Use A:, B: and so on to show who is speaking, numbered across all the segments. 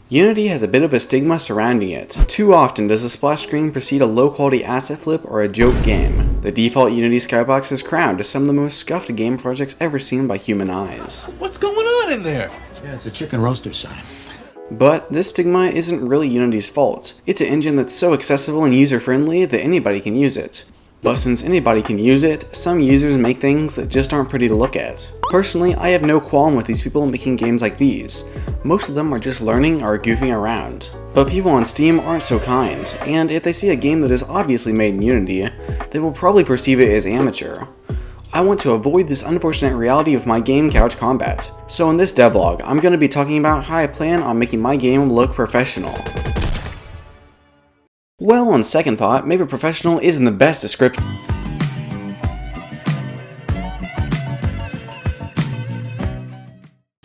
A: Unity has a bit of a stigma surrounding it. Too often does a splash screen precede a low-quality asset flip or a joke game. The default Unity skybox is crowned as some of the most scuffed game projects ever seen by human eyes.
B: What's going on in there?
C: Yeah, it's a chicken roaster sign.
A: But this stigma isn't really Unity's fault. It's an engine that's so accessible and user-friendly that anybody can use it. But since anybody can use it, some users make things that just aren't pretty to look at. Personally, I have no qualm with these people making games like these. Most of them are just learning or goofing around. But people on Steam aren't so kind, and if they see a game that is obviously made in Unity, they will probably perceive it as amateur. I want to avoid this unfortunate reality of my game Couch Combat. So in this devlog, I'm going to be talking about how I plan on making my game look professional. Well, on second thought, maybe professional isn't the best description.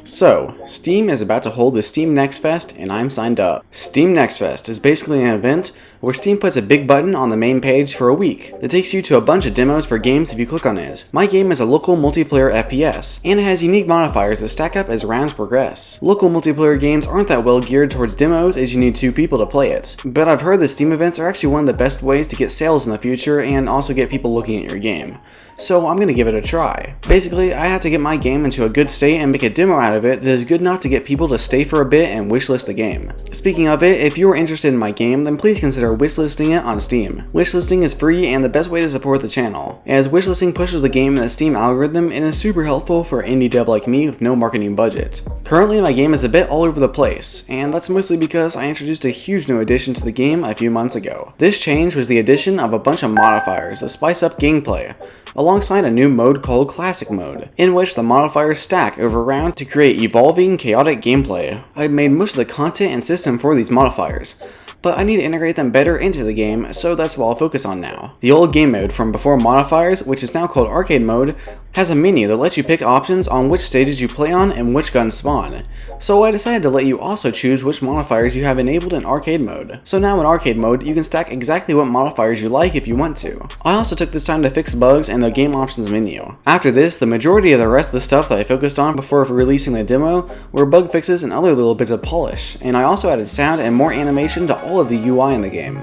A: So, Steam is about to hold the Steam Next Fest, and I'm signed up. Steam Next Fest is basically an event where Steam puts a big button on the main page for a week that takes you to a bunch of demos for games if you click on it. My game is a local multiplayer FPS, and it has unique modifiers that stack up as rounds progress. Local multiplayer games aren't that well geared towards demos as you need 2 people to play it, but I've heard that Steam events are actually one of the best ways to get sales in the future and also get people looking at your game. So I'm gonna give it a try. Basically, I have to get my game into a good state and make a demo out of it that is good enough to get people to stay for a bit and wishlist the game. Speaking of it, if you are interested in my game, then please consider wishlisting it on Steam. Wishlisting is free and the best way to support the channel, as wishlisting pushes the game in the Steam algorithm and is super helpful for an indie dev like me with no marketing budget. Currently, my game is a bit all over the place, and that's mostly because I introduced a huge new addition to the game a few months ago. This change was the addition of a bunch of modifiers that spice up gameplay, alongside a new mode called Classic Mode, in which the modifiers stack over round to create evolving, chaotic gameplay. I've made most of the content and system for these modifiers, but I need to integrate them better into the game, so that's what I'll focus on now. The old game mode from before modifiers, which is now called Arcade Mode, has a menu that lets you pick options on which stages you play on and which guns spawn. So I decided to let you also choose which modifiers you have enabled in Arcade Mode. So now in Arcade Mode, you can stack exactly what modifiers you like if you want to. I also took this time to fix bugs in the game options menu. After this, the majority of the rest of the stuff that I focused on before releasing the demo were bug fixes and other little bits of polish, and I also added sound and more animation to all of the UI in the game.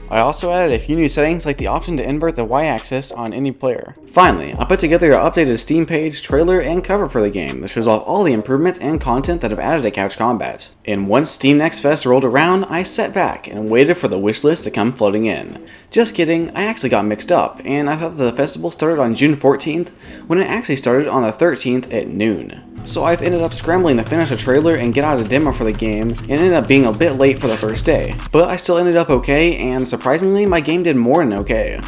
A: I also added a few new settings like the option to invert the Y-axis on any player. Finally, I put together an updated Steam page, trailer, and cover for the game that shows off all the improvements and content that I've added to Couch Combat. And once Steam Next Fest rolled around, I sat back and waited for the wishlist to come flooding in. Just kidding, I actually got mixed up, and I thought that the festival started on June 14th, when it actually started on the 13th at noon. So I've ended up scrambling to finish a trailer and get out a demo for the game, and ended up being a bit late for the first day. But I still ended up okay, and surprisingly, my game did more than okay.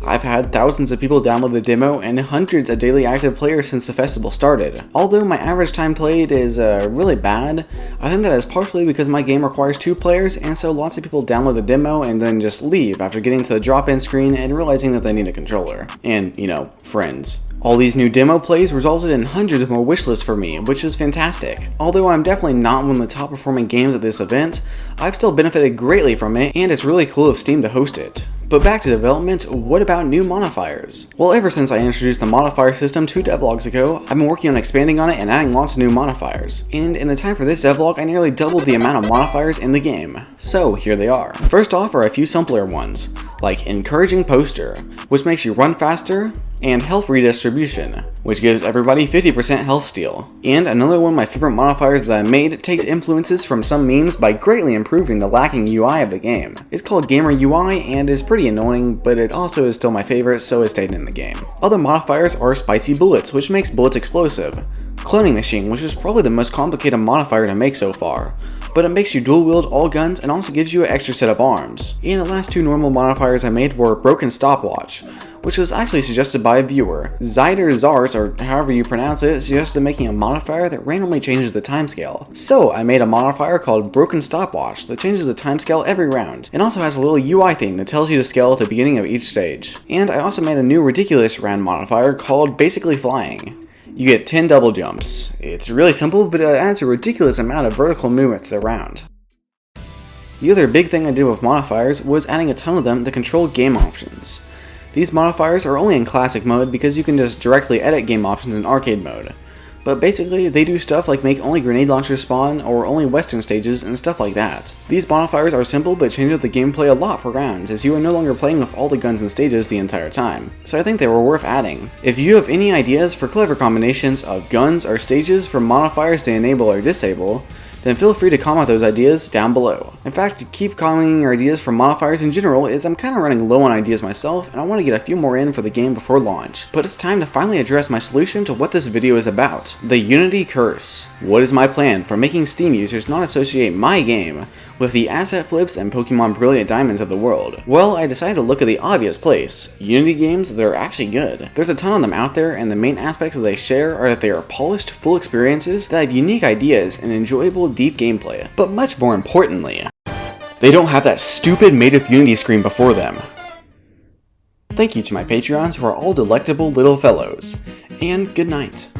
A: I've had thousands of people download the demo and hundreds of daily active players since the festival started. Although my average time played is really bad, I think that is partially because my game requires 2 players, and so lots of people download the demo and then just leave after getting to the drop-in screen and realizing that they need a controller. And, you know, friends. All these new demo plays resulted in hundreds of more wishlists for me, which is fantastic. Although I'm definitely not one of the top performing games at this event, I've still benefited greatly from it, and it's really cool of Steam to host it. But back to development, what about new modifiers? Well, ever since I introduced the modifier system 2 devlogs ago, I've been working on expanding on it and adding lots of new modifiers. And in the time for this devlog, I nearly doubled the amount of modifiers in the game. So here they are. First off are a few simpler ones, like Encouraging Poster, which makes you run faster, and Health Redistribution, which gives everybody 50% health steal. And another one of my favorite modifiers that I made takes influences from some memes by greatly improving the lacking UI of the game. It's called Gamer UI and is pretty annoying, but it also is still my favorite, so it stayed in the game. Other modifiers are Spicy Bullets, which makes bullets explosive, Cloning Machine, which is probably the most complicated modifier to make so far, but it makes you dual wield all guns and also gives you an extra set of arms. And the last 2 normal modifiers I made were Broken Stopwatch, which was actually suggested by a viewer. Zyder Zart, or however you pronounce it, suggested making a modifier that randomly changes the timescale. So I made a modifier called Broken Stopwatch that changes the timescale every round, and also has a little UI thing that tells you the scale at the beginning of each stage. And I also made a new ridiculous round modifier called Basically Flying. You get 10 double jumps. It's really simple, but it adds a ridiculous amount of vertical movement to the round. The other big thing I did with modifiers was adding a ton of them to control game options. These modifiers are only in Classic Mode because you can just directly edit game options in Arcade Mode. but basically they do stuff like make only grenade launchers spawn or only western stages and stuff like that. These modifiers are simple but change up the gameplay a lot for rounds, as you are no longer playing with all the guns and stages the entire time, so I think they were worth adding. If you have any ideas for clever combinations of guns or stages for modifiers to enable or disable, then feel free to comment those ideas down below. In fact, keep commenting your ideas for modifiers in general, as I'm kind of running low on ideas myself and I want to get a few more in for the game before launch. But it's time to finally address my solution to what this video is about: the Unity Curse. What is my plan for making Steam users not associate my game with the asset flips and Pokemon Brilliant Diamonds of the world? Well, I decided to look at the obvious place: Unity games that are actually good. There's a ton of them out there, and the main aspects that they share are that they are polished, full experiences that have unique ideas and enjoyable, deep gameplay. But much more importantly, they don't have that stupid made of Unity screen before them. Thank you to my Patreons, who are all delectable little fellows, and good night.